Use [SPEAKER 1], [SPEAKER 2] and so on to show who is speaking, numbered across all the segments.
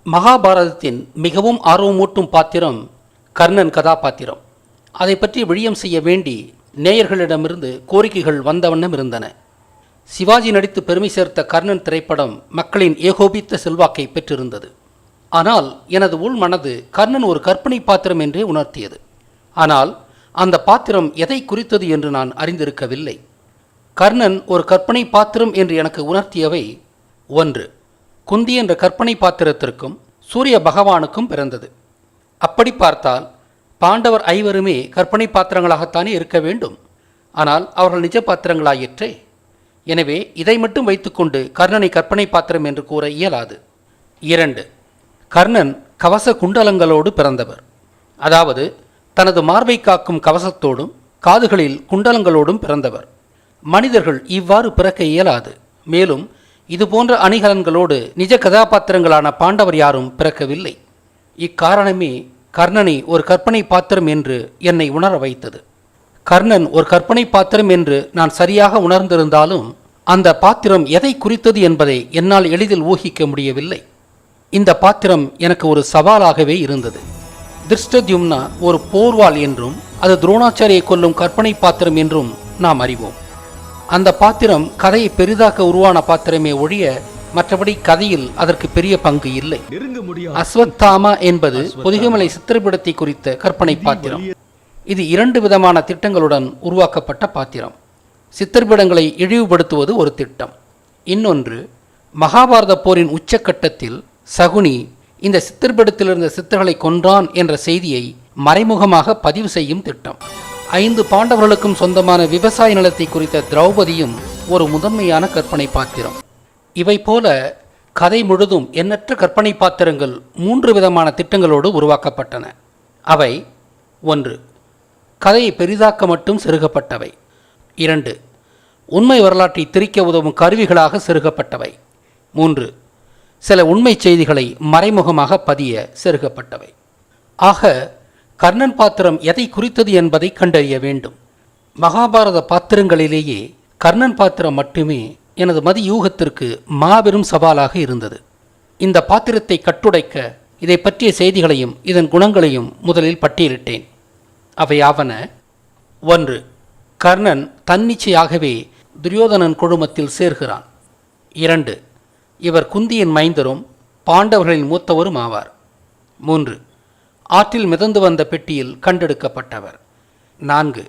[SPEAKER 1] மகாபாரதத்தின் மிகவும் ஆர்வமூட்டும் பாத்திரம் கர்ணன் கதாபாத்திரம். அதை பற்றி விழியம் செய்ய வேண்டி நேயர்களிடமிருந்து கோரிக்கைகள் வந்தவண்ணம் இருந்தன. சிவாஜி நடித்து பெருமை சேர்த்த கர்ணன் திரைப்படம் மக்களின் ஏகோபித்த செல்வாக்கை பெற்றிருந்தது. ஆனால் எனது உள் மனது கர்ணன் ஒரு கற்பனை பாத்திரம் என்றே உணர்த்தியது. ஆனால் அந்த பாத்திரம் எதை குறித்தது என்று நான் அறிந்திருக்கவில்லை. கர்ணன் ஒரு கற்பனை பாத்திரம் என்று எனக்கு உணர்த்தியவை: 1. குந்தி என்ற கற்பனை பாத்திரத்திற்கும் சூரிய பகவானுக்கும் பிறந்தது. அப்படி பார்த்தால் பாண்டவர் ஐவருமே கற்பனை பாத்திரங்களாகத்தானே இருக்க வேண்டும். ஆனால் அவர்கள் நிஜ பாத்திரங்களாயிற்றே. எனவே இதை மட்டும் வைத்துக்கொண்டு கர்ணனை கற்பனை பாத்திரம் என்று கூற இயலாது. 2. கர்ணன் கவச குண்டலங்களோடு பிறந்தவர். அதாவது தனது மார்பை காக்கும் கவசத்தோடும் காதுகளில் குண்டலங்களோடும் பிறந்தவர். மனிதர்கள் இவ்வாறு பிறக்க இயலாது. மேலும் இதுபோன்ற அணிகலன்களோடு நிஜ கதாபாத்திரங்களான பாண்டவர் யாரும் பிறக்கவில்லை. இக்காரணமே கர்ணனை ஒரு கற்பனை பாத்திரம் என்று என்னை உணர வைத்தது. கர்ணன் ஒரு கற்பனை பாத்திரம் என்று நான் சரியாக உணர்ந்திருந்தாலும் அந்த பாத்திரம் எதை குறித்தது என்பதை என்னால் எளிதில் ஊகிக்க முடியவில்லை. இந்த பாத்திரம் எனக்கு ஒரு சவாலாகவே இருந்தது. திருஷ்டத்யும்னா ஒரு போர்வாள் என்றும் அது துரோணாச்சாரியை கொல்லும் கற்பனை பாத்திரம் என்றும் நாம் அறிவோம். அந்த பாத்திரம் கதையை பெரிதாக்க உருவான பாத்திரமே ஒழிய மற்றபடி கதையில் அதற்கு பெரிய பங்கு இல்லை. அஸ்வத்தாமா என்பது பொதிகைமலை சித்திரப்படத்தை குறித்த கற்பனை பாத்திரம். இது 2 விதமான திட்டங்களுடன் உருவாக்கப்பட்ட பாத்திரம். சித்திரப்படங்களை இழிவுபடுத்துவது ஒரு திட்டம். இன்னொன்று, மகாபாரத போரின் உச்சக்கட்டத்தில் சகுனி இந்த சித்திரப்படத்தில் இருந்த சித்தர்களை கொன்றான் என்ற செய்தியை மறைமுகமாக பதிவு செய்யும் திட்டம். 5 பாண்டவர்களுக்கும் சொந்தமான விவசாய நிலத்தை குறித்த திரௌபதியும் ஒரு முதன்மையான கற்பனை பாத்திரம். இவை போல கதை முழுதும் எண்ணற்ற கற்பனை பாத்திரங்கள் 3 விதமான திட்டங்களோடு உருவாக்கப்பட்டன. அவை: 1. கதையை பெரிதாக்க மட்டும் செருகப்பட்டவை. 2. உண்மை வரலாற்றை திரிக்க உதவும் கருவிகளாக செருகப்பட்டவை. 3. சில உண்மை செய்திகளை மறைமுகமாக பதிய செருகப்பட்டவை. ஆக கர்ணன் பாத்திரம் எதை குறித்தது என்பதை கண்டறிய வேண்டும். மகாபாரத பாத்திரங்களிலேயே கர்ணன் பாத்திரம் மட்டுமே எனது மதியூகத்திற்கு மாபெரும் சவாலாக இருந்தது. இந்த பாத்திரத்தை கட்டுடைக்க இதை பற்றிய செய்திகளையும் இதன் குணங்களையும் முதலில் பட்டியலிட்டேன். அவையாவன: 1. கர்ணன் தன்னிச்சையாகவே துரியோதனன் குழுமத்தில் சேர்கிறான். 2. இவர் குந்தியின் மைந்தரும் பாண்டவர்களின் மூத்தவரும் ஆவார். 3. ஆற்றில் மிதந்து வந்த பெட்டியில் கண்டெடுக்கப்பட்டவர். 4.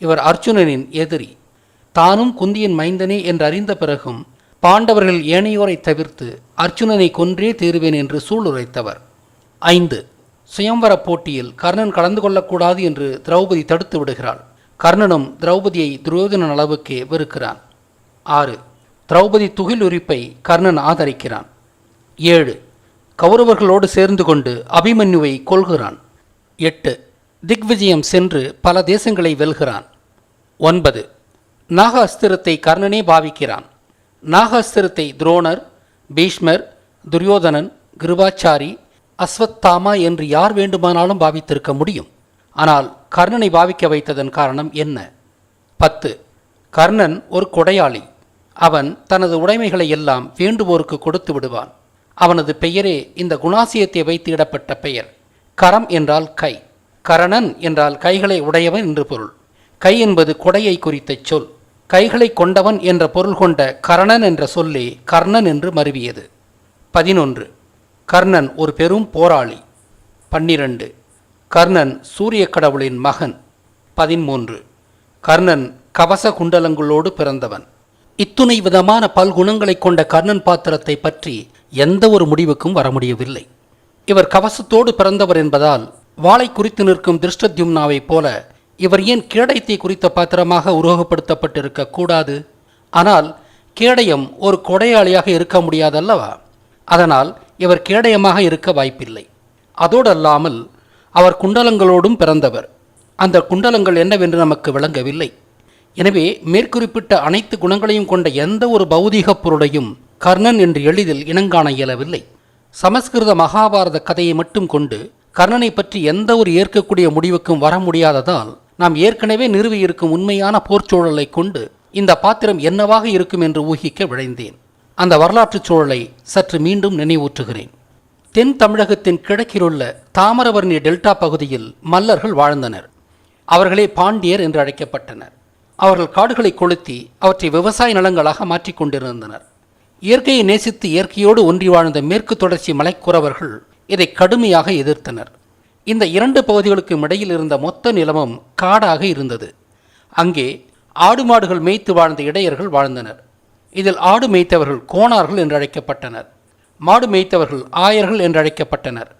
[SPEAKER 1] இவர் அர்ஜுனனின் எதிரி. தானும் குந்தியின் மைந்தனே என்று அறிந்த பிறகும் பாண்டவர்கள் ஏனையோரை தவிர்த்து அர்ஜுனனை கொன்றே தீருவேன் என்று சூளுரைத்தவர். 5. சுயம்வர போட்டியில் கர்ணன் கலந்து கொள்ளக்கூடாது என்று திரௌபதி தடுத்து விடுகிறாள். கர்ணனும் திரௌபதியை துரியோதனன் அளவுக்கே வெறுக்கிறான். 6. திரௌபதி துகில் உரிப்பை கர்ணன் ஆதரிக்கிறான். 7. கௌரவர்களோடு சேர்ந்து கொண்டு அபிமன்யுவை கொல்கிறான். 8. திக்விஜயம் சென்று பல தேசங்களை வெல்கிறான். 9. நாக அஸ்திரத்தை கர்ணனே பாவிக்கிறான். நாக அஸ்திரத்தை துரோணர், பீஷ்மர், துரியோதனன், கிருபாச்சாரி, அஸ்வத்தாமா என்று யார் வேண்டுமானாலும் பாவித்திருக்க முடியும். ஆனால் கர்ணனை பாவிக்க வைத்ததன் காரணம் என்ன? 10. கர்ணன் ஒரு கொடையாளி. அவன் தனது உடைமைகளை எல்லாம் வேண்டுவோருக்கு கொடுத்து விடுவான். அவனது பெயரே இந்த குணாசியத்தை வைத்து இடப்பட்ட பெயர். கரம் என்றால் கை, கரணன் என்றால் கைகளை உடையவன் என்று பொருள். கை என்பது கொடையை குறித்த சொல். கைகளை கொண்டவன் என்ற பொருள் கொண்ட கரணன் என்ற சொல்லே கர்ணன் என்று மருவியது. 11. கர்ணன் ஒரு பெரும் போராளி. 12. கர்ணன் சூரிய கடவுளின் மகன். 13. கர்ணன் கவச குண்டலங்களோடு பிறந்தவன். இத்துணை விதமான பல்குணங்களை கொண்ட கர்ணன் பாத்திரத்தை பற்றி எந்த ஒரு முடிவுக்கும் வர முடியவில்லை. இவர் கவசத்தோடு பிறந்தவர் என்பதால் வாளை குறித்து நிற்கும் திருஷ்டத்யும்னாவை போல இவர் ஏன் கேடயத்தை குறித்த பாத்திரமாக உருவகப்படுத்தப்பட்டிருக்க கூடாது? ஆனால் கேடயம் ஒரு கொடையாளியாக இருக்க முடியாதல்லவா? அதனால் இவர் கேடயமாக இருக்க வாய்ப்பில்லை. அதோடு அல்லாமல் அவர் குண்டலங்களோடும் பிறந்தவர். அந்த குண்டலங்கள் என்னவென்று நமக்கு விளங்கவில்லை. எனவே மேற்குறிப்பிட்ட அனைத்து குணங்களையும் கொண்ட எந்த ஒரு பௌதீக பொருளையும் கர்ணன் என்று எளிதில் இனங்காண இயலவில்லை. சமஸ்கிருத மகாபாரத கதையை மட்டும் கொண்டு கர்ணனை பற்றி எந்த ஒரு ஏற்கக்கூடிய முடிவுக்கும் வர முடியாததால் நாம் ஏற்கனவே நிறுவியிருக்கும் உண்மையான போர்ச்சூழலை கொண்டு இந்த பாத்திரம் என்னவாக இருக்கும் என்று ஊகிக்க விழைந்தேன். அந்த வரலாற்றுச் சூழலை சற்று மீண்டும் நினைவூற்றுகிறேன். தென் தமிழகத்தின் கிழக்கிலுள்ள தாமிரபரணி டெல்டா பகுதியில் மல்லர்கள் வாழ்ந்தனர். அவர்களே பாண்டியர் என்று அழைக்கப்பட்டனர். அவர்கள் காடுகளை கொளுத்தி அவற்றை விவசாய நிலங்களாக மாற்றிக் கொண்டிருந்தனர். இயற்கையை நேசித்து இயற்கையோடு ஒன்றி வாழ்ந்த மேற்கு தொடர்ச்சி மலைக்குறவர்கள் இதை கடுமையாக எதிர்த்தனர். இந்த இரண்டு பகுதிகளுக்கும் இடையில் இருந்த மொத்த நிலமும் காடாக இருந்தது. அங்கே ஆடு மாடுகள் மேய்த்து வாழ்ந்த இடையர்கள் வாழ்ந்தனர். இதில் ஆடு மேய்த்தவர்கள் கோணார்கள் என்று அழைக்கப்பட்டனர். மாடு மேய்த்தவர்கள் ஆயர்கள் என்று அழைக்கப்பட்டனர்.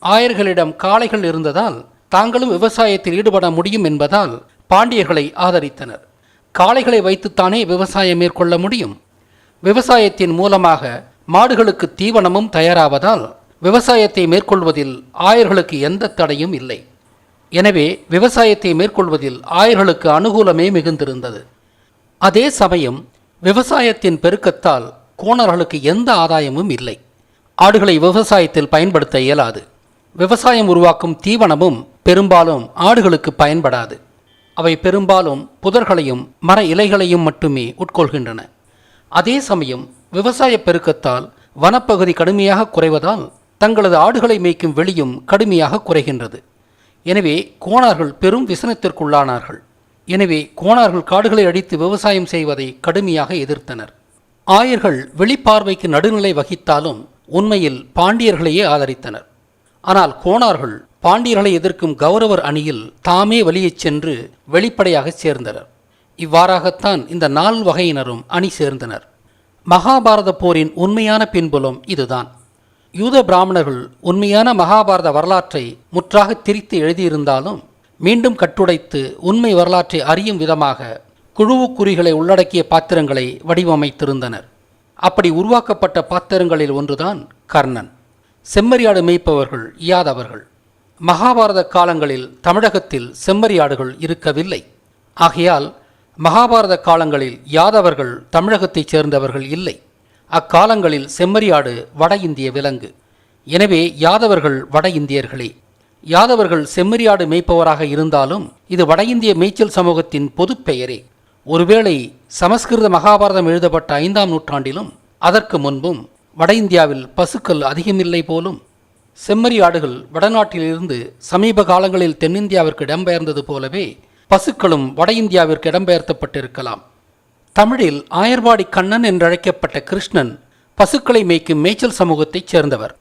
[SPEAKER 1] ஆயர்களிடம் காளைகள் இருந்ததால் தாங்களும் விவசாயத்தில் ஈடுபட முடியும் என்பதால் பாண்டியர்களை ஆதரித்தனர். காளைகளை வைத்துத்தானே விவசாயம் மேற்கொள்ள முடியும். விவசாயத்தின் மூலமாக மாடுகளுக்கு தீவனமும் தயாராவதால் விவசாயத்தை மேற்கொள்வதில் ஆயர்களுக்கு எந்த தடையும் இல்லை. எனவே விவசாயத்தை மேற்கொள்வதில் ஆயர்களுக்கு அனுகூலமே மிகுந்திருந்தது. அதே சமயம் விவசாயத்தின் பெருக்கத்தால் கோணர்களுக்கு எந்த ஆதாயமும் இல்லை. ஆடுகளை விவசாயத்தில் பயன்படுத்த இயலாது. விவசாயம் உருவாக்கும் தீவனமும் பெரும்பாலும் ஆடுகளுக்கு பயன்படாது. அவை பெரும்பாலும் புதர்களையும் மர இலைகளையும் மட்டுமே உட்கொள்கின்றன. அதே சமயம் விவசாய பெருக்கத்தால் வனப்பகுதி கடுமையாக குறைவதால் தங்களது ஆடுகளை மேய்க்கும் வெளியும் கடுமையாக குறைகின்றது. எனவே கோணார்கள் பெரும் விசனத்திற்குள்ளானார்கள். எனவே கோணார்கள் காடுகளை அடித்து விவசாயம் செய்வதை கடுமையாக எதிர்த்தனர். ஆயர்கள் வெளிப்பார்வைக்கு நடுநிலை வகித்தாலும் உண்மையில் பாண்டியர்களையே ஆதரித்தனர். ஆனால் கோணார்கள் பாண்டியர்களை எதிர்க்கும் கௌரவர் அணியில் தாமே வெளியே சென்று வெளிப்படையாக சேர்ந்தனர். இவ்வாறாகத்தான் இந்த 4 வகையினரும் அணி சேர்ந்தனர். மகாபாரத போரின் உண்மையான பின்புலம் இதுதான். யூத பிராமணர்கள் உண்மையான மகாபாரத வரலாற்றை முற்றாக திரித்து எழுதியிருந்தாலும் மீண்டும் கட்டுடைத்து உண்மை வரலாற்றை அறியும் விதமாக குழுவுக்குறிகளை உள்ளடக்கிய பாத்திரங்களை வடிவமைத்திருந்தனர். அப்படி உருவாக்கப்பட்ட பாத்திரங்களில் ஒன்றுதான் கர்ணன். செம்மறியாடு மேய்ப்பவர்கள் யாதவர்கள். மகாபாரத காலங்களில் தமிழகத்தில் செம்மறியாடுகள் இருக்கவில்லை. ஆகையால் மகாபாரத காலங்களில் யாதவர்கள் தமிழகத்தைச் சேர்ந்தவர்கள் இல்லை. அக்காலங்களில் செம்மறியாடு வட இந்திய விலங்கு. எனவே யாதவர்கள் வட இந்தியர்களே. யாதவர்கள் செம்மறியாடு மேய்ப்பவராக இருந்தாலும் இது வட இந்திய மேய்ச்சல் சமூகத்தின் பொது பெயரே. ஒருவேளை சமஸ்கிருத மகாபாரதம் எழுதப்பட்ட 5ஆம் நூற்றாண்டிலும் அதற்கு முன்பும் வட இந்தியாவில் பசுக்கள் அதிகமில்லை போலும். செம்மறியாடுகள் வடநாட்டிலிருந்து சமீப காலங்களில் தென்னிந்தியாவிற்கு இடம்பெயர்ந்தது போலவே பசுக்களும் வட இந்தியாவிற்கு இடம்பெயர்த்தப்பட்டிருக்கலாம். தமிழில் ஆயர்வாடி கண்ணன் என்றழைக்கப்பட்ட கிருஷ்ணன் பசுக்களை மேய்க்கும் மேய்ச்சல் சமூகத்தைச் சேர்ந்தவர்.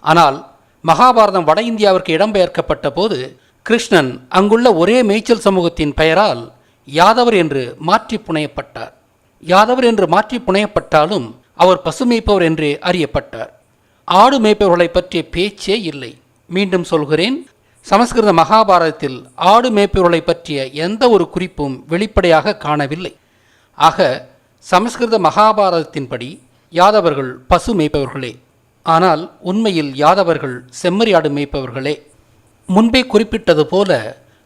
[SPEAKER 1] ஆனால் மகாபாரதம் வட இந்தியாவிற்கு இடம்பெயர்க்கப்பட்ட போது கிருஷ்ணன் அங்குள்ள ஒரே மேய்ச்சல் சமூகத்தின் பெயரால் யாதவர் என்று மாற்றி புனையப்பட்டார். யாதவர் என்று மாற்றி புனையப்பட்டாலும் அவர் பசு மேய்ப்பவர் என்றே அறியப்பட்டார். ஆடு மேய்ப்பவர்களை பற்றிய பேச்சே இல்லை. மீண்டும் சொல்கிறேன், சமஸ்கிருத மகாபாரதத்தில் ஆடு மேய்ப்பவர்களை பற்றிய எந்த ஒரு குறிப்பும் வெளிப்படையாக காணவில்லை. ஆக சமஸ்கிருத மகாபாரதத்தின்படி யாதவர்கள் பசு மேய்ப்பவர்களே. ஆனால் உண்மையில் யாதவர்கள் செம்மறியாடு மேய்ப்பவர்களே. முன்பே குறிப்பிட்டது போல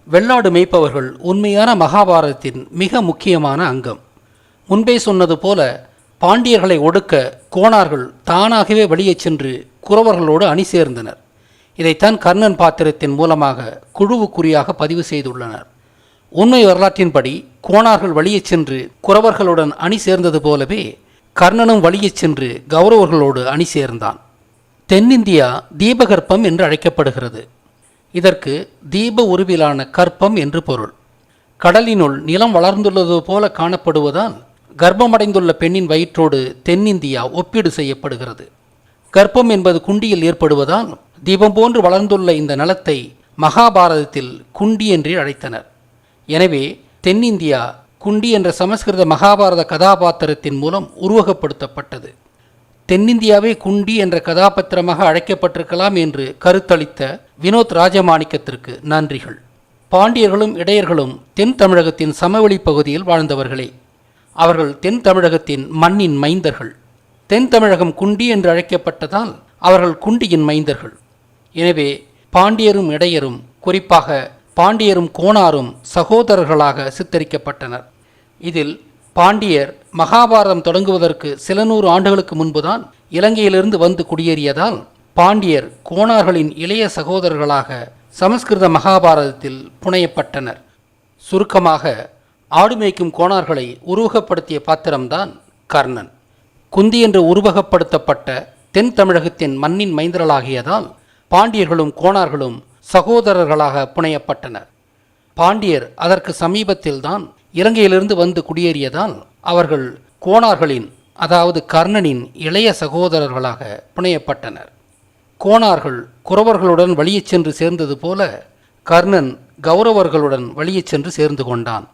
[SPEAKER 1] வெள்ளாடு மேய்ப்பவர்கள் உண்மையான மகாபாரதத்தின் மிக முக்கியமான அங்கம். முன்பே சொன்னது போல பாண்டியர்களை ஒடுக்க கோணார்கள் தானாகவே வெளியே சென்று குறவர்களோடு அணி சேர்ந்தனர். இதைத்தான் கர்ணன் பாத்திரத்தின் மூலமாக குழுவுக்குறியாக பதிவு செய்துள்ளனர். உண்மை வரலாற்றின்படி கோணார்கள் வெளியே சென்று குறவர்களுடன் அணி சேர்ந்தது போலவே கர்ணனும் வெளியே சென்று கௌரவர்களோடு அணி சேர்ந்தான். தென்னிந்தியா தீபகற்பம் என்று அழைக்கப்படுகிறது. இதற்கு தீப உருவிலான கற்பம் என்று பொருள். கடலினுள் நிலம் வளர்ந்துள்ளது போல காணப்படுவதால் கர்ப்பமடைந்துள்ள பெண்ணின் வயிற்றோடு தென்னிந்தியா ஒப்பீடு செய்யப்படுகிறது. கர்ப்பம் என்பது குண்டியில் ஏற்படுவதால் தீபம் போன்று வளர்ந்துள்ள இந்த நிலத்தை மகாபாரதத்தில் குண்டி என்றே அழைத்தனர். எனவே தென்னிந்தியா குண்டி என்ற சமஸ்கிருத மகாபாரத கதாபாத்திரத்தின் மூலம் உருவகப்படுத்தப்பட்டது. தென்னிந்தியாவே குண்டி என்ற கதாபாத்திரமாக அழைக்கப்பட்டிருக்கலாம் என்று கருத்தளித்த வினோத் ராஜமாணிக்கத்திற்கு நன்றிகள். பாண்டியர்களும் இடையர்களும் தென் தமிழகத்தின் சமவெளி பகுதியில் வாழ்ந்தவர்களே. அவர்கள் தென் தமிழகத்தின் மண்ணின் மைந்தர்கள். தென் தமிழகம் குண்டி என்று அழைக்கப்பட்டதால் அவர்கள் குண்டியின் மைந்தர்கள். எனவே பாண்டியரும் இடையரும், குறிப்பாக பாண்டியரும் கோணாரும் சகோதரர்களாக சித்தரிக்கப்பட்டனர். இதில் பாண்டியர் மகாபாரதம் தொடங்குவதற்கு சில நூறு ஆண்டுகளுக்கு முன்புதான் இலங்கையிலிருந்து வந்து குடியேறியதால் பாண்டியர் கோணார்களின் இளைய சகோதரர்களாக சமஸ்கிருத மகாபாரதத்தில் புனையப்பட்டனர். சுருக்கமாக ஆடு மேய்க்கும் கோணார்களை உருவகப்படுத்திய பாத்திரம்தான் கர்ணன். குந்தி என்று உருவகப்படுத்தப்பட்ட தென் தமிழகத்தின் மண்ணின் மைந்தர்களாகியதால் பாண்டியர்களும் கோணார்களும் சகோதரர்களாக புனையப்பட்டனர். பாண்டியர் அதற்கு சமீபத்தில்தான் இலங்கையிலிருந்து வந்து குடியேறியதால் அவர்கள் கோணார்களின், அதாவது கர்ணனின் இளைய சகோதரர்களாக புனையப்பட்டனர். கோணார்கள் குரவர்களுடன் வழியச் சென்று சேர்ந்தது போல கர்ணன் கௌரவர்களுடன் வழியச் சென்று சேர்ந்து கொண்டான்.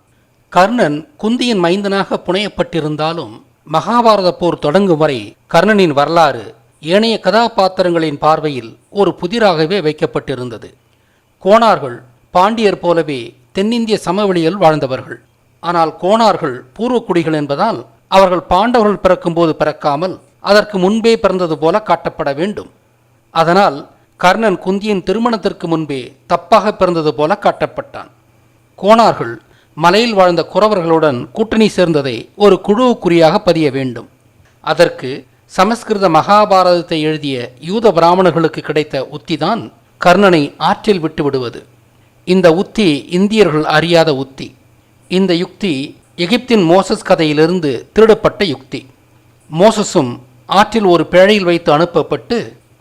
[SPEAKER 1] கர்ணன் குந்தியின் மைந்தனாக புனையப்பட்டிருந்தாலும் மகாபாரத போர் தொடங்கும் வரை கர்ணனின் வரலாறு ஏனைய கதாபாத்திரங்களின் பார்வையில் ஒரு புதிராகவே வைக்கப்பட்டிருந்தது. கோணார்கள் பாண்டியர் போலவே தென்னிந்திய சமவெளியில் வாழ்ந்தவர்கள். ஆனால் கோணார்கள் பூர்வக்குடிகள் என்பதால் அவர்கள் பாண்டவர்கள் பிறக்கும்போது பிறக்காமல் அதற்கு முன்பே பிறந்தது போல காட்டப்பட வேண்டும். அதனால் கர்ணன் குந்தியின் திருமணத்திற்கு முன்பே தப்பாக பிறந்தது போல காட்டப்பட்டான். கோணார்கள் மலையில் வாழ்ந்த குரவர்களுடன் கூட்டணி சேர்ந்ததை ஒரு குழுவுக்குறியாக பதிய வேண்டும். அதற்கு சமஸ்கிருத மகாபாரதத்தை எழுதிய யூத பிராமணர்களுக்கு கிடைத்த உத்திதான் கர்ணனை ஆற்றில் விட்டு விடுவது. இந்த உத்தி இந்தியர்கள் அறியாத உத்தி. இந்த யுக்தி எகிப்தின் மோசஸ் கதையிலிருந்து திருடப்பட்ட யுக்தி. மோசஸும் ஆற்றில் ஒரு பேழையில் வைத்து அனுப்பப்பட்டு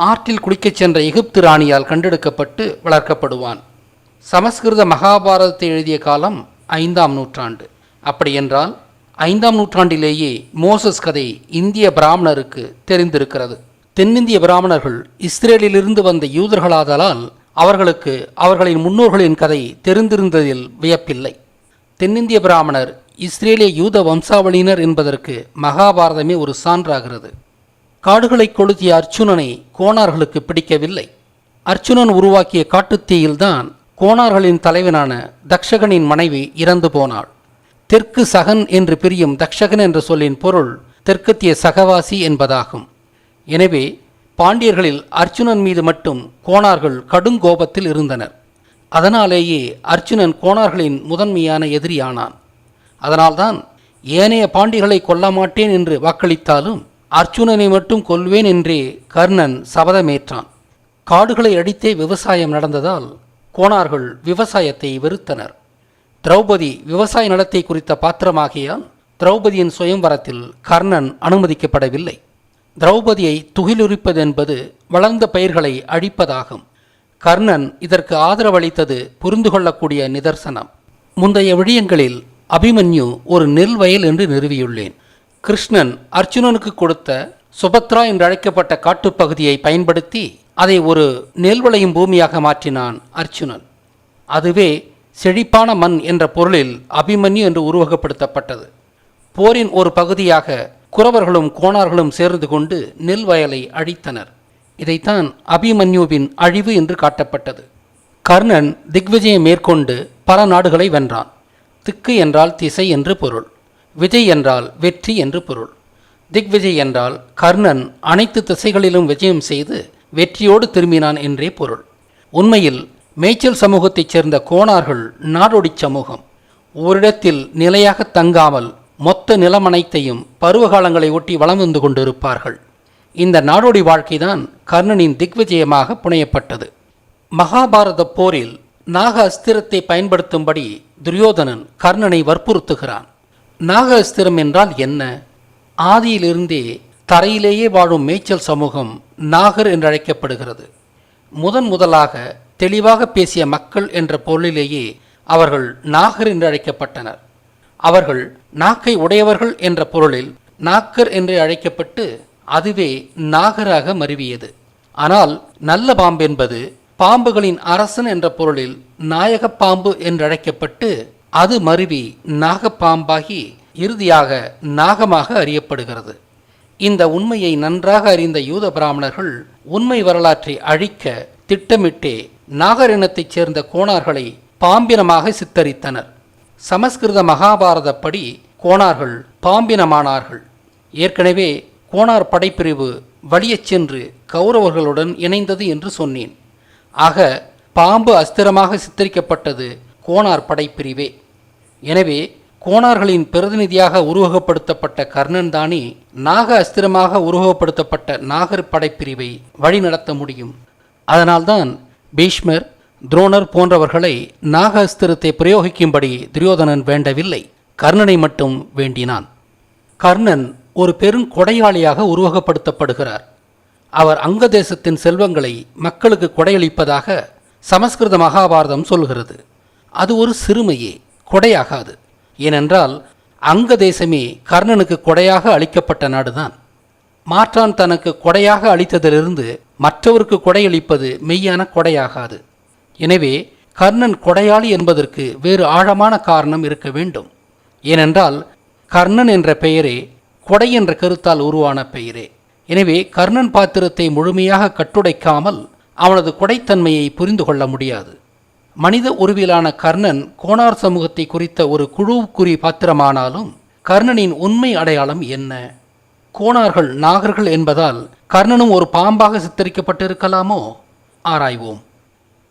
[SPEAKER 1] ஆற்றில் குளிக்கச் சென்ற எகிப்து ராணியால் கண்டெடுக்கப்பட்டு வளர்க்கப்படுவான். சமஸ்கிருத மகாபாரதத்தை எழுதிய காலம் 5ஆம் நூற்றாண்டு. அப்படியென்றால் 5ஆம் நூற்றாண்டிலேயே மோசஸ் கதை இந்திய பிராமணருக்கு தெரிந்திருக்கிறது. தென்னிந்திய பிராமணர்கள் இஸ்ரேலிலிருந்து வந்த யூதர்களாதலால் அவர்களுக்கு அவர்களின் முன்னோர்களின் கதை தெரிந்திருந்ததில் வியப்பில்லை. தென்னிந்திய பிராமணர் இஸ்ரேலிய யூத வம்சாவளியினர் என்பதற்கு மகாபாரதமே ஒரு சான்றாகிறது. காடுகளை கொளுத்திய அர்ச்சுனனை கோணார்களுக்கு பிடிக்கவில்லை. அர்ச்சுனன் உருவாக்கிய காட்டுத்தீயில்தான் கோணார்களின் தலைவனான தக்ஷகனின் மனைவி இறந்து போனாள். தெற்கு சகன் என்று பிரியும் தக்ஷகன் என்ற சொல்லின் பொருள் தெற்கத்திய சகவாசி என்பதாகும். எனவே பாண்டியர்களில் அர்ச்சுனன் மீது மட்டும் கோணார்கள் கடுங்கோபத்தில் இருந்தனர். அதனாலேயே அர்ச்சுனன் கோணார்களின் முதன்மையான எதிரியானான். அதனால்தான் ஏனைய பாண்டியர்களை கொல்ல மாட்டேன் என்று வாக்களித்தாலும் அர்ச்சுனனை மட்டும் கொல்வேன் என்றே கர்ணன் சபதமேற்றான். காடுகளை அடித்தே விவசாயம் நடந்ததால் கோணார்கள் விவசாயத்தை வெறுத்தனர். திரௌபதி விவசாய நடத்தை குறித்த பாத்திரமாகியால் திரௌபதியின் சுயம்வரத்தில் கர்ணன் அனுமதிக்கப்படவில்லை. திரௌபதியை துகிலுரிப்பது என்பது வளர்ந்த பயிர்களை அழிப்பதாகும். கர்ணன் இதற்கு ஆதரவளித்தது புரிந்து கொள்ளக்கூடிய நிதர்சனம். முந்தைய விடயங்களில் அபிமன்யு ஒரு நெல் வயல் என்று நிறுவியுள்ளேன். கிருஷ்ணன் அர்ச்சுனனுக்கு கொடுத்த சுபத்ரா என்று அழைக்கப்பட்ட காட்டுப்பகுதியை பயன்படுத்தி அதை ஒரு நெல் விளையும் பூமியாக மாற்றினான் அர்ச்சுனன். அதுவே செழிப்பான மண் என்ற பொருளில் அபிமன்யு என்று உருவகப்படுத்தப்பட்டது. போரின் ஒரு பகுதியாக குரவர்களும் கோணார்களும் சேர்ந்து கொண்டு நெல் வயலை அழித்தனர். இதைத்தான் அபிமன்யுவின் அழிவு என்று காட்டப்பட்டது. கர்ணன் திக்விஜயம் மேற்கொண்டு பல நாடுகளை வென்றான். திக்கு என்றால் திசை என்று பொருள். விஜய் என்றால் வெற்றி என்று பொருள். திக்விஜய் என்றால் கர்ணன் அனைத்து திசைகளிலும் விஜயம் செய்து வெற்றியோடு திரும்பினான் என்றே பொருள். உண்மையில் மேய்ச்சல் சமூகத்தைச் சேர்ந்த கோணார்கள் நாடோடி சமூகம். ஓரிடத்தில் நிலையாக தங்காமல் மொத்த நிலமனைத்தையும் பருவகாலங்களை ஒட்டி வலம் வந்து கொண்டிருப்பார்கள். இந்த நாடோடி வாழ்க்கைதான் கர்ணனின் திக்விஜயமாக புனையப்பட்டது. மகாபாரத போரில் நாக அஸ்திரத்தை பயன்படுத்தும்படி துரியோதனன் கர்ணனை வற்புறுத்துகிறான். நாக அஸ்திரம் என்றால் என்ன? ஆதியிலிருந்தே தரையிலேயே வாழும் மேய்ச்சல் சமூகம் நாகர் என்றழைக்கப்படுகிறது. முதலாக தெளிவாக பேசிய மக்கள் என்ற பொருளிலேயே அவர்கள் நாகர் என்று அழைக்கப்பட்டனர். அவர்கள் நாக்கை உடையவர்கள் என்ற பொருளில் நாக்கர் என்று அழைக்கப்பட்டு அதுவே நாகராக மருவியது. ஆனால் நல்ல பாம்பு என்பது பாம்புகளின் அரசன் என்ற பொருளில் நாயக பாம்பு என்றழைக்கப்பட்டு அது மருவி நாகப்பாம்பாகி இறுதியாக நாகமாக அறியப்படுகிறது. இந்த உண்மையை நன்றாக அறிந்த யூத பிராமணர்கள் உண்மை வரலாற்றை அழிக்க திட்டமிட்டே நாகர் இனத்தைச் சேர்ந்த கோணார்களை பாம்பினமாக சித்தரித்தனர். சமஸ்கிருத மகாபாரதப்படி கோணார்கள் பாம்பினமானார்கள். ஏற்கனவே கோணார் படைப்பிரிவு வலியச் சென்று கௌரவர்களுடன் இணைந்தது என்று சொன்னேன். ஆக பாம்பு அஸ்திரமாக சித்தரிக்கப்பட்டது கோணார் படைப்பிரிவே. எனவே கோணார்களின் பிரதிநிதியாக உருவகப்படுத்தப்பட்ட கர்ணன் தானே நாக அஸ்திரமாக உருவகப்படுத்தப்பட்ட நாகர் படைப்பிரிவை வழிநடத்த முடியும். அதனால்தான் பீஷ்மர், துரோணர் போன்றவர்களை நாக அஸ்திரத்தை பிரயோகிக்கும்படி துரியோதனன் வேண்டவில்லை, கர்ணனை மட்டும் வேண்டினான். கர்ணன் ஒரு பெருங்கொடையாளியாக உருவகப்படுத்தப்படுகிறார். அவர் அங்க தேசத்தின் செல்வங்களை மக்களுக்கு கொடையளிப்பதாக சமஸ்கிருத மகாபாரதம் சொல்கிறது. அது ஒரு சிறுமையே, கொடையாகாது. ஏனென்றால் அங்க தேசமே கர்ணனுக்கு கொடையாக அளிக்கப்பட்ட நாடுதான். மாற்றான் தனக்கு கொடையாக அளித்ததிலிருந்து மற்றவருக்கு கொடையளிப்பது மெய்யான கொடையாகாது. எனவே கர்ணன் கொடையாளி என்பதற்கு வேறு ஆழமான காரணம் இருக்க வேண்டும். ஏனென்றால் கர்ணன் என்ற பெயரே கொடை என்ற கருத்தால் உருவான பெயரே. எனவே கர்ணன் பாத்திரத்தை முழுமையாக கட்டுடைக்காமல் அவனது கொடைத்தன்மையை புரிந்து கொள்ள முடியாது. மனித உருவிலான கர்ணன் கோனார் சமூகத்தை குறித்த ஒரு குழுவுக்குறி பாத்திரமானாலும் கர்ணனின் உண்மை அடையாளம் என்ன? கோனார்கள் நாகர்கள் என்பதால் கர்ணனும் ஒரு பாம்பாக சித்தரிக்கப்பட்டிருக்கலாமோ? ஆராய்வோம்.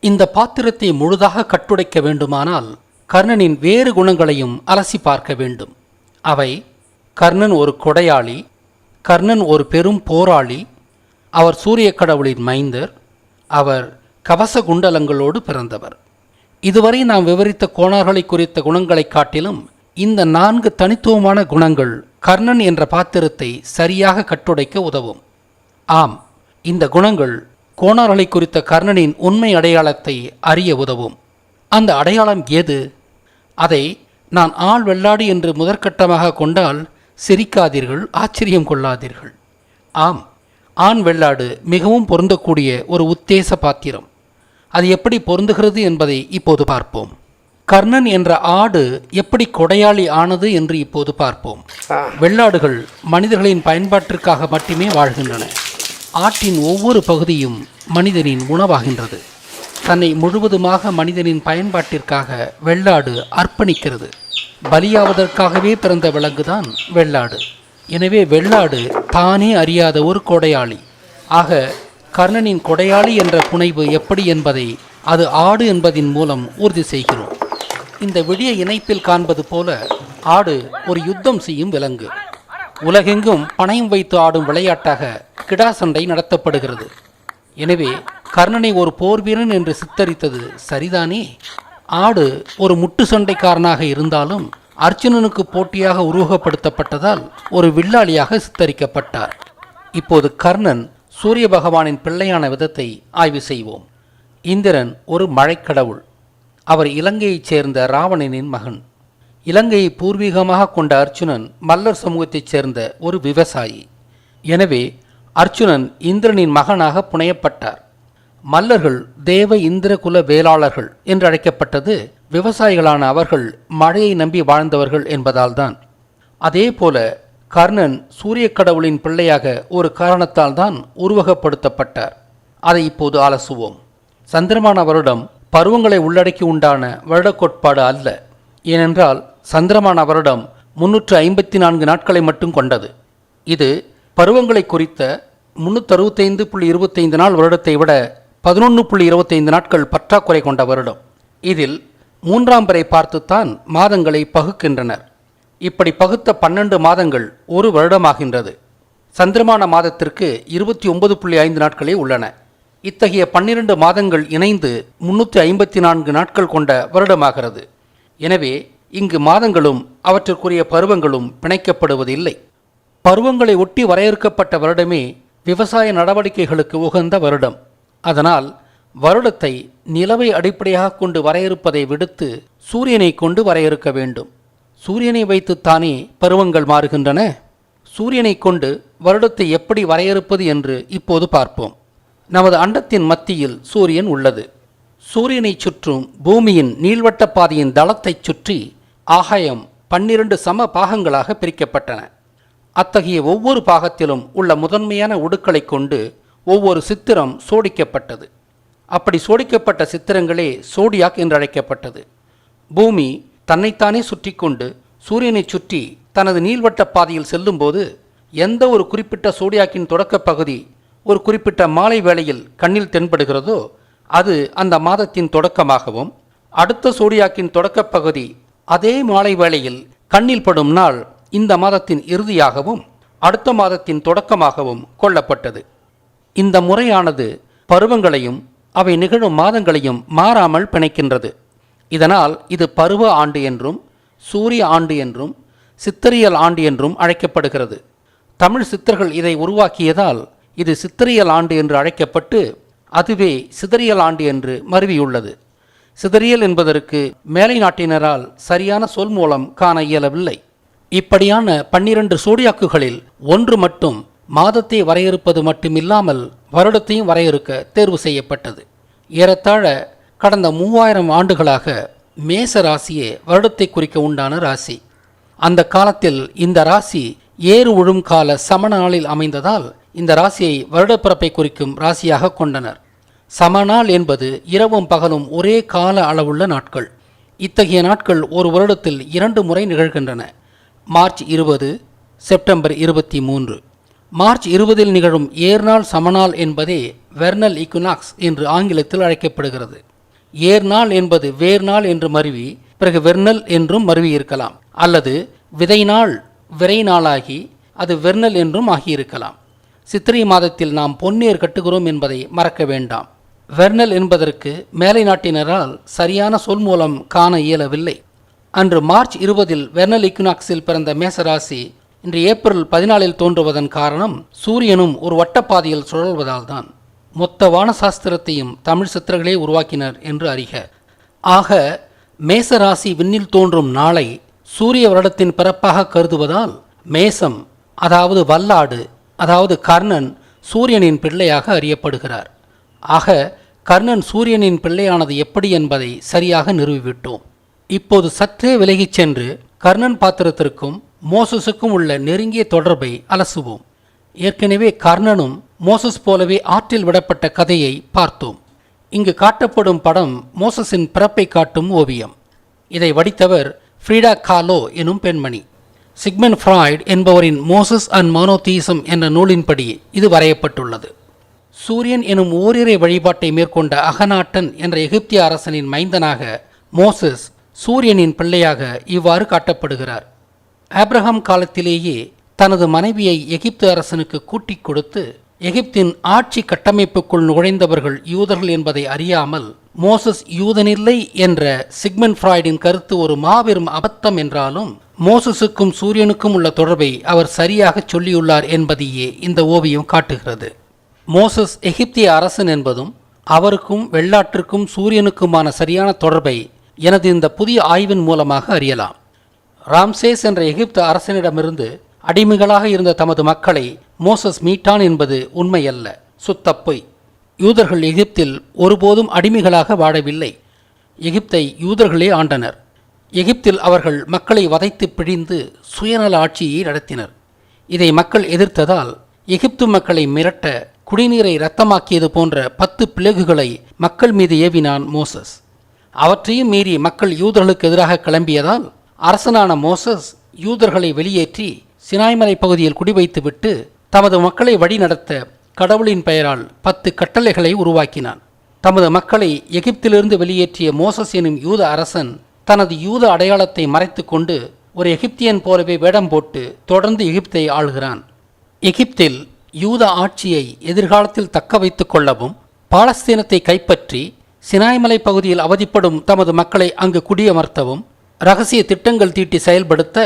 [SPEAKER 1] இந்த பாத்திரத்தை முழுதாக கட்டுடைக்க வேண்டுமானால் கர்ணனின் வேறு குணங்களையும் அலசி பார்க்க வேண்டும். அவை: கர்ணன் ஒரு கொடையாளி, கர்ணன் ஒரு பெரும் போராளி, அவர் சூரிய கடவுளின் மைந்தர், அவர் கவச குண்டலங்களோடு பிறந்தவர். இதுவரை நாம் விவரித்த கோணார்களை குறித்த குணங்களைக் காட்டிலும் இந்த 4 தனித்துவமான குணங்கள் கர்ணன் என்ற பாத்திரத்தை சரியாக கட்டுடைக்க உதவும். ஆம், இந்த குணங்கள் கோணார்களை குறித்த கர்ணனின் உண்மை அடையாளத்தை அறிய உதவும். அந்த அடையாளம் எது? அதை நான் ஆள் வெள்ளாடு என்று முதற்கட்டமாக கொண்டால் சிரிக்காதீர்கள், ஆச்சரியம் கொள்ளாதீர்கள். ஆம், ஆண் வெள்ளாடு மிகவும் பொருந்தக்கூடிய ஒரு உத்தேச பாத்திரம். அது எப்படி பொருந்துகிறது என்பதை இப்போது பார்ப்போம். கர்ணன் என்ற ஆடு எப்படி கொடையாளி ஆனது என்று இப்போது பார்ப்போம். வெள்ளாடுகள் மனிதர்களின் பயன்பாட்டிற்காக மட்டுமே வாழ்கின்றன. ஆட்டின் ஒவ்வொரு பகுதியும் மனிதனின் உணவாகின்றது. தன்னை முழுவதுமாக மனிதனின் பயன்பாட்டிற்காக வெள்ளாடு அர்ப்பணிக்கிறது. பலியாவதற்காகவே பிறந்த விலங்குதான் வெள்ளாடு. எனவே வெள்ளாடு தானே அறியாத ஒரு கொடையாளி. ஆக கர்ணனின் கொடையாளி என்ற புனைவு எப்படி என்பதை அது ஆடு என்பதின் மூலம் உறுதி செய்கிறோம். இந்த விடிய இணைப்பில் காண்பது போல ஆடு ஒரு யுத்தம் செய்யும் விலங்கு. உலகெங்கும் பணயம் வைத்து ஆடும் விளையாட்டாக கிடா சண்டை நடத்தப்படுகிறது. எனவே கர்ணனை ஒரு போர் வீரன் என்று சித்தரித்தது சரிதானே? ஆடு ஒரு முட்டு சண்டைக்காரனாக இருந்தாலும் அர்ஜுனனுக்கு போட்டியாக உருவகப்படுத்தப்பட்டதால் ஒரு வில்லாளியாக சித்தரிக்கப்பட்டார். இப்போது கர்ணன் சூரிய பகவானின் பிள்ளையான விதத்தை ஆய்வு செய்வோம். இந்திரன் ஒரு மழைக்கடவுள். அவர் இலங்கையைச் சேர்ந்த ராவணனின் மகன். இலங்கையை பூர்வீகமாக கொண்ட அர்ஜுனன் மல்லர் சமூகத்தைச் சேர்ந்த ஒரு விவசாயி. எனவே அர்ஜுனன் இந்திரனின் மகனாக புனையப்பட்டார். மல்லர்கள் தேவ இந்திர குல வேளாளர்கள் என்று அழைக்கப்பட்டது விவசாயிகளான அவர்கள் மழையை நம்பி வாழ்ந்தவர்கள் என்பதால்தான். அதே போல கர்ணன் சூரிய கடவுளின் பிள்ளையாக ஒரு காரணத்தால் தான் உருவகப்படுத்தப்பட்டார். அதை இப்போது அலசுவோம். சந்திரமான வருடம் பருவங்களை உள்ளடக்கி உண்டான வருட கோட்பாடு அல்ல. ஏனென்றால் சந்திரமான வருடம் 354 நாட்களை மட்டும் கொண்டது. இது பருவங்களை குறித்த 365.25 நாள் வருடத்தை விட 11.25 நாட்கள் பற்றாக்குறை கொண்ட வருடம். இதில் 3ஆம் பிறை பார்த்துத்தான் மாதங்களை பகுக்கின்றனர். இப்படி பகுத்த 12 மாதங்கள் ஒரு வருடமாகின்றது. சந்திரமான மாதத்திற்கு 29.5 நாட்களே உள்ளன. இத்தகைய 12 மாதங்கள் இணைந்து 354 நாட்கள் கொண்ட வருடமாகிறது. எனவே இங்கு மாதங்களும் அவற்றிற்குரிய பருவங்களும் பிணைக்கப்படுவதில்லை. பருவங்களை ஒட்டி வரையறுக்கப்பட்ட வருடமே விவசாய நடவடிக்கைகளுக்கு உகந்த வருடம். அதனால் வருடத்தை நிலவை அடிப்படையாக கொண்டு வரையறுப்பதை விடுத்து சூரியனை கொண்டு வரையறுக்க வேண்டும். சூரியனை வைத்துத்தானே பருவங்கள் மாறுகின்றன. சூரியனை கொண்டு வருடத்தை எப்படி வரையறுப்பது என்று இப்போது பார்ப்போம். நமது அண்டத்தின் மத்தியில் சூரியன் உள்ளது. சூரியனை சுற்றும் பூமியின் நீள்வட்ட பாதையின் தளத்தைச் சுற்றி ஆகாயம் 12 சம பாகங்களாக பிரிக்கப்பட்டன. அத்தகைய ஒவ்வொரு பாகத்திலும் உள்ள முதன்மையான உடுக்களை கொண்டு ஒவ்வொரு சித்திரம் சோடிக்கப்பட்டது. அப்படி சோடிக்கப்பட்ட சித்திரங்களே சோடியாக் என்று அழைக்கப்பட்டது. பூமி தன்னைத்தானே சுற்றி கொண்டு சூரியனை சுற்றி தனது நீள்வட்ட பாதையில் செல்லும்போது எந்த ஒரு குறிப்பிட்ட சோடியாக்கின் தொடக்கப் பகுதி ஒரு குறிப்பிட்ட மாலை வேளையில் கண்ணில் தென்படுகிறதோ அது அந்த மாதத்தின் தொடக்கமாகவும், அடுத்த சோடியாக்கின் தொடக்கப் பகுதி அதே மாலை வேளையில் கண்ணில் படும் நாள் இந்த மாதத்தின் இறுதியாகவும் அடுத்த மாதத்தின் தொடக்கமாகவும் கொள்ளப்பட்டது. இந்த முறையானது பருவங்களையும் அவை நிகழும் மாதங்களையும் மாறாமல் பிணைக்கின்றது. இதனால் இது பருவ ஆண்டு என்றும் சூரிய ஆண்டு என்றும் சித்தரியல் ஆண்டு என்றும் அழைக்கப்படுகிறது. தமிழ் சித்தர்கள் இதை உருவாக்கியதால் இது சித்திரியல் ஆண்டு என்று அழைக்கப்பட்டு அதுவே சிதறியல் ஆண்டு என்று மருவியுள்ளது. சிதறியல் என்பதற்கு மேலை நாட்டினரால் சரியான சொல் மூலம் காண இயலவில்லை. இப்படியான 12 சோடியாக்குகளில் ஒன்று மட்டும் மாதத்தை வரையறுப்பது மட்டுமில்லாமல் வருடத்தையும் வரையறுக்க தேர்வு செய்யப்பட்டது. ஏறத்தாழ கடந்த 3000 ஆண்டுகளாக மேச ராசியே வருடத்தை குறிக்க உண்டான ராசி. அந்த காலத்தில் இந்த ராசி ஏறு உழும் கால சம நாளில் அமைந்ததால் இந்த ராசியை வருடப்பிறப்பை குறிக்கும் ராசியாக கொண்டனர். சமநாள் என்பது இரவும் பகலும் ஒரே கால அளவுள்ள நாட்கள். இத்தகைய நாட்கள் ஒரு வருடத்தில் 2 முறை நிகழ்கின்றன. March 20, September 23. மார்ச் 20 நிகழும் ஏர்நாள் சமநாள் என்பதே வெர்னல் ஈக்குனாக்ஸ் என்று ஆங்கிலத்தில் அழைக்கப்படுகிறது. ஏர்நாள் என்பது வேர்நாள் என்று மருவி பிறகு வெர்னல் என்றும் மருவி இருக்கலாம், அல்லது விதை நாள் விரை நாளாகி அது வெர்னல் என்றும் ஆகியிருக்கலாம். சித்திரை மாதத்தில் நாம் பொன்னேர் கட்டுகிறோம் என்பதை மறக்க வேண்டாம். வெர்னல் என்பதற்கு மேலை நாட்டினரால் சரியான சொல் மூலம் காண இயலவில்லை. அன்று மார்ச் 20 வெர்னல் ஈக்குனாக்ஸில் பிறந்த மேசராசி இன்று ஏப்ரல் 14 தோன்றுவதன் காரணம் சூரியனும் ஒரு வட்டப்பாதையில் சுழல்வதால் தான். மொத்த வான சாஸ்திரத்தையும் தமிழ் சித்தர்களே உருவாக்கினர் என்று அறிக. ஆக மேசராசி விண்ணில் தோன்றும் நாளை சூரிய வருடத்தின் பிறப்பாக கருதுவதால் மேசம், அதாவது வல்லாடு, அதாவது கர்ணன் சூரியனின் பிள்ளையாக அறியப்படுகிறார். ஆக கர்ணன் சூரியனின் பிள்ளையானது எப்படி என்பதை சரியாக நிறுவிவிட்டோம். இப்போது சற்றே விலகிச் சென்று கர்ணன் பாத்திரத்திற்கும் மோசஸுக்கும் உள்ள நெருங்கிய தொடர்பை அலசுவோம். ஏற்கனவே கர்ணனும் மோசஸ் போலவே ஆற்றில் விடப்பட்ட கதையை பார்த்தோம். இங்கு காட்டப்படும் படம் மோசஸின் பிறப்பை காட்டும் ஓவியம். இதை வடித்தவர் ஃப்ரீடா காலோ எனும் பெண்மணி. சிக்மண்ட் ஃப்ராய்ட் என்பவரின் மோசஸ் அண்ட் மோனோதீசம் என்ற நூலின்படி இது வரையப்பட்டுள்ளது. சூரியன் எனும் ஓரிரை வழிபாட்டை மேற்கொண்ட அகநாட்டன் என்ற எகிப்திய அரசனின் மைந்தனாக மோசஸ் சூரியனின் பிள்ளையாக இவ்வாறு காட்டப்படுகிறார். ஆப்ரஹாம் காலத்திலேயே தனது மனைவியை எகிப்து அரசனுக்கு கூட்டிக் கொடுத்து எகிப்தின் ஆட்சி கட்டமைப்புக்குள் நுழைந்தவர்கள் யூதர்கள் என்பதை அறியாமல் மோசஸ் யூதனில்லை என்ற சிக்மண்ட் ஃப்ராய்டின் கருத்து ஒரு மாபெரும் அபத்தம் என்றாலும் மோசஸுக்கும் சூரியனுக்கும் உள்ள தொடர்பை அவர் சரியாக சொல்லியுள்ளார் என்பதையே இந்த ஓவியம் காட்டுகிறது. மோசஸ் எகிப்திய அரசன் என்பதும் அவருக்கும் வெள்ளாற்றுக்கும் சூரியனுக்குமான சரியான தொடர்பை எனது இந்த புதிய ஆய்வின் மூலமாக அறியலாம். ராம்சேஸ் என்ற எகிப்து அரசனிடமிருந்து அடிமைகளாக இருந்த தமது மக்களை மோசஸ் மீட்டான் என்பது உண்மையல்ல, சுத்தப்பொய். யூதர்கள் எகிப்தில் ஒருபோதும் அடிமைகளாக வாழவில்லை. எகிப்தை யூதர்களே ஆண்டனர். எகிப்தில் அவர்கள் மக்களை வதைத்து பிழிந்து சுயநல ஆட்சியை நடத்தினர். இதை மக்கள் எதிர்த்ததால் எகிப்து மக்களை மிரட்ட குடிநீரை இரத்தமாக்கியது போன்ற 10 பிளேகுகளை மக்கள் மீது ஏவினான் மோசஸ். அவற்றையும் மீறி மக்கள் யூதர்களுக்கு எதிராக கிளம்பியதால் அரசனான மோசஸ் யூதர்களை வெளியேற்றி சினாய்மலை பகுதியில் குடிவைத்துவிட்டு தமது மக்களை வழிநடத்த கடவுளின் பெயரால் 10 கட்டளைகளை உருவாக்கினான். தமது மக்களை எகிப்திலிருந்து வெளியேற்றிய மோசஸ் எனும் யூத அரசன் தனது யூத அடையாளத்தை மறைத்து கொண்டு ஒரு எகிப்தியன் போலவே வேடம் போட்டு தொடர்ந்து எகிப்தை ஆளுகிறான். எகிப்தில் யூத ஆட்சியை எதிர்காலத்தில் தக்க வைத்துக் கொள்ளவும் பாலஸ்தீனத்தை கைப்பற்றி சினாய்மலை பகுதியில் அவதிப்படும் தமது மக்களை அங்கு குடியமர்த்தவும் இரகசிய திட்டங்கள் தீட்டி செயல்படுத்த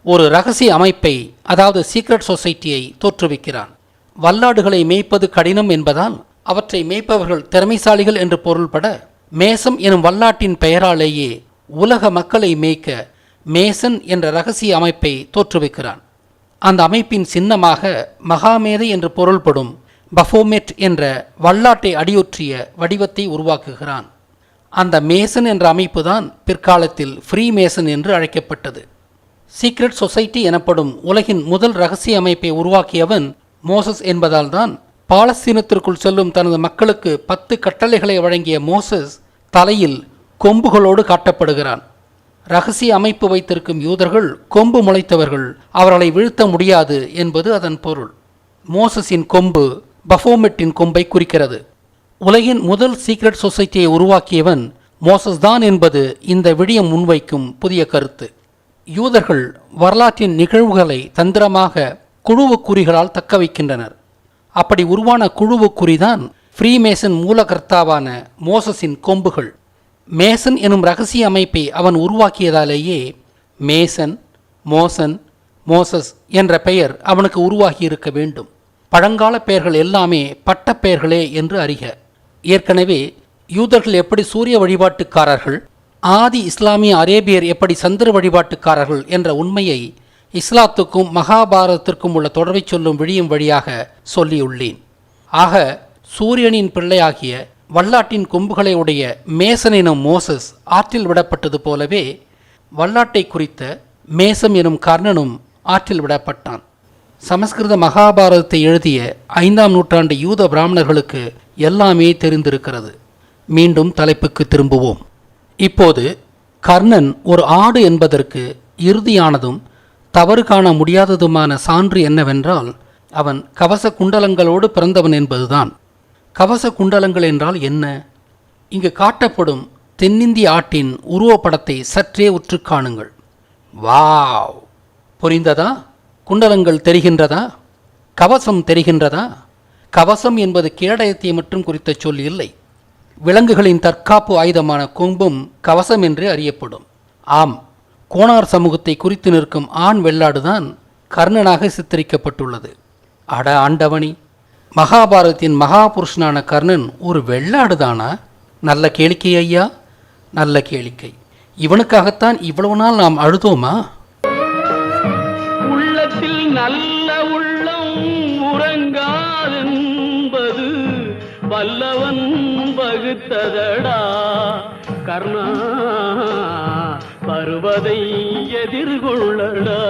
[SPEAKER 1] ஒரு இரகசிய அமைப்பை, அதாவது சீக்ரெட் சொசைட்டியை தோற்றுவிக்கிறான். வல்லாடுகளை மேய்ப்பது கடினம் என்பதால் அவற்றை மேய்ப்பவர்கள் திறமைசாலிகள் என்று பொருள்பட மேசம் எனும் வல்லாட்டின் பெயராலேயே உலக மக்களை மேய்க்க மேசன் என்ற இரகசிய அமைப்பை தோற்றுவிக்கிறான். அந்த அமைப்பின் சின்னமாக மகாமேதை என்று பொருள்படும் பஃபோமெட் என்ற வல்லாட்டை அடியொற்றிய வடிவத்தை உருவாக்குகிறான். அந்த மேசன் என்ற அமைப்பு தான் பிற்காலத்தில் ஃப்ரீ மேசன் என்று அழைக்கப்பட்டது. சீக்ரெட் சொசைட்டி எனப்படும் உலகின் முதல் இரகசிய அமைப்பை உருவாக்கியவன் மோசஸ் என்பதால் தான் பாலஸ்தீனத்திற்குள் செல்லும் தனது மக்களுக்கு 10 கட்டளைகளை வழங்கிய மோசஸ் தலையில் கொம்புகளோடு காட்டப்படுகிறான். இரகசிய அமைப்பு வைத்திருக்கும் யூதர்கள் கொம்பு முளைத்தவர்கள், அவர்களை வீழ்த்த முடியாது என்பது அதன் பொருள். மோசஸின் கொம்பு பஃபோமெட்டின் கொம்பை குறிக்கிறது. உலகின் முதல் சீக்ரெட் சொசைட்டியை உருவாக்கியவன் மோசஸ் தான் என்பது இந்த விடயம் முன்வைக்கும் புதிய கருத்து. யூதர்கள் வரலாற்றின் நிகழ்வுகளை தந்திரமாக குழுவுக்குறிகளால் தக்க வைக்கின்றனர். அப்படி உருவான குழுவுக்குறிதான் ஃப்ரீமேசன் மூலகர்த்தாவான மோசஸின் கொம்புகள். மேசன் எனும் இரகசிய அமைப்பை அவன் உருவாக்கியதாலேயே மேசன், மோசன், மோசஸ் என்ற பெயர் அவனுக்கு உருவாகி இருக்க வேண்டும். பழங்கால பெயர்கள் எல்லாமே பட்டப்பெயர்களே என்று அறிக. ஏற்கனவே யூதர்கள் எப்படி சூரிய வழிபாட்டுக்காரர்கள், ஆதி இஸ்லாமிய அரேபியர் எப்படி சந்திர வழிபாட்டுக்காரர்கள் என்ற உண்மையை இஸ்லாத்துக்கும் மகாபாரதத்திற்கும் உள்ள தொடர்பை சொல்லும் விழியும் வழியாக சொல்லியுள்ளேன். ஆக சூரியனின் பிள்ளையாகிய வல்லாட்டின் கொம்புகளை உடைய மேசன் எனும் மோசஸ் ஆற்றில் விடப்பட்டது போலவே வல்லாட்டை குறித்த மேசம் எனும் கர்ணனும் ஆற்றில் விடப்பட்டான். சமஸ்கிருத மகாபாரதத்தை எழுதிய 5ஆம் நூற்றாண்டு யூத பிராமணர்களுக்கு எல்லாமே தெரிந்திருக்கிறது. மீண்டும் தலைப்புக்கு திரும்புவோம். இப்போது கர்ணன் ஒரு ஆடு என்பதற்கு இறுதியானதும் தவறு காண முடியாததுமான சான்று என்னவென்றால், அவன் கவச குண்டலங்களோடு பிறந்தவன் என்பதுதான். கவச குண்டலங்கள் என்றால் என்ன? இங்கு காட்டப்படும் தென்னிந்திய ஆட்டின் உருவப்படத்தை சற்றே உற்று காணுங்கள். வாவ்! புரிந்ததா? குண்டலங்கள் தெரிகின்றதா? கவசம் தெரிகின்றதா? கவசம் என்பது கேடயத்தை மட்டும் குறித்த சொல் இல்லை. விலங்குகளின் தற்காப்பு ஆயுதமான கொம்பும் கவசம் என்று அறியப்படும். ஆம், கோனார் சமூகத்தை குறித்து நிற்கும் ஆண் வெள்ளாடுதான் கர்ணனாக சித்தரிக்கப்பட்டுள்ளது. அட ஆண்டவனி, மகாபாரதத்தின் மகாபுருஷனான கர்ணன் ஒரு வெள்ளாடுதானா? நல்ல கேளிக்கை ஐயா, நல்ல கேளிக்கை. இவனுக்காகத்தான் இவ்வளவு நாள் நாம் அழுதோமா?
[SPEAKER 2] உள்ளத்தில் நல்ல உள்ளம் உறங்காதென்பது வல்லவன் வகுத்ததடா கர்ணா, வருவதை எதிர்கொள்ளடா.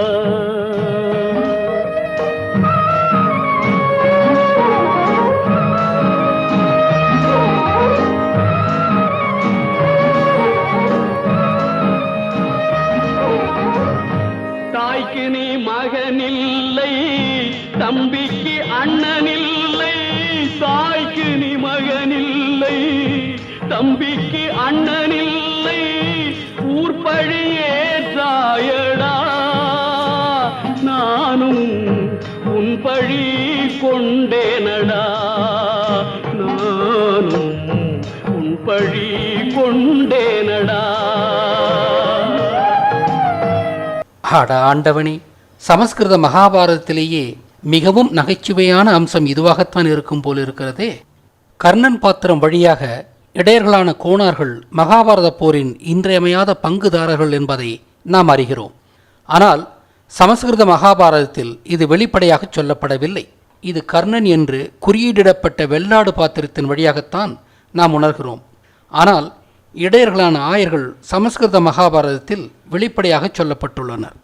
[SPEAKER 2] தாய்க்கு நீ மகனில்லை, தம்பிக்கு அண்ணனில்லை. தாய்க்கு நீ மகனில்லை, தம்பிக்கு அண்ணனில்லை. ஊர்பழி ஏற்றாயடா, நானும் உன் பழி கொண்டேனடா. நானும் உன் பழி கொண்டேனடா.
[SPEAKER 1] அட ஆண்டவனே, சமஸ்கிருத மகாபாரதத்திலேயே மிகவும் நகைச்சுவையான அம்சம் இதுவாகத்தான் இருக்கும் போல் இருக்கிறதே. கர்ணன் பாத்திரம் வழியாக இடையர்களான கோனார்கள் மகாபாரத போரின் இன்றியமையாத பங்குதாரர்கள் என்பதை நாம் அறிகிறோம். ஆனால் சமஸ்கிருத மகாபாரதத்தில் இது வெளிப்படையாக சொல்லப்படவில்லை. இது கர்ணன் என்று குறியீடிடப்பட்ட வெள்ளாடு பாத்திரத்தின் வழியாகத்தான் நாம் உணர்கிறோம். ஆனால் இடையர்களான ஆயர்கள் சமஸ்கிருத மகாபாரதத்தில் வெளிப்படையாக சொல்லப்பட்டுள்ளனர்.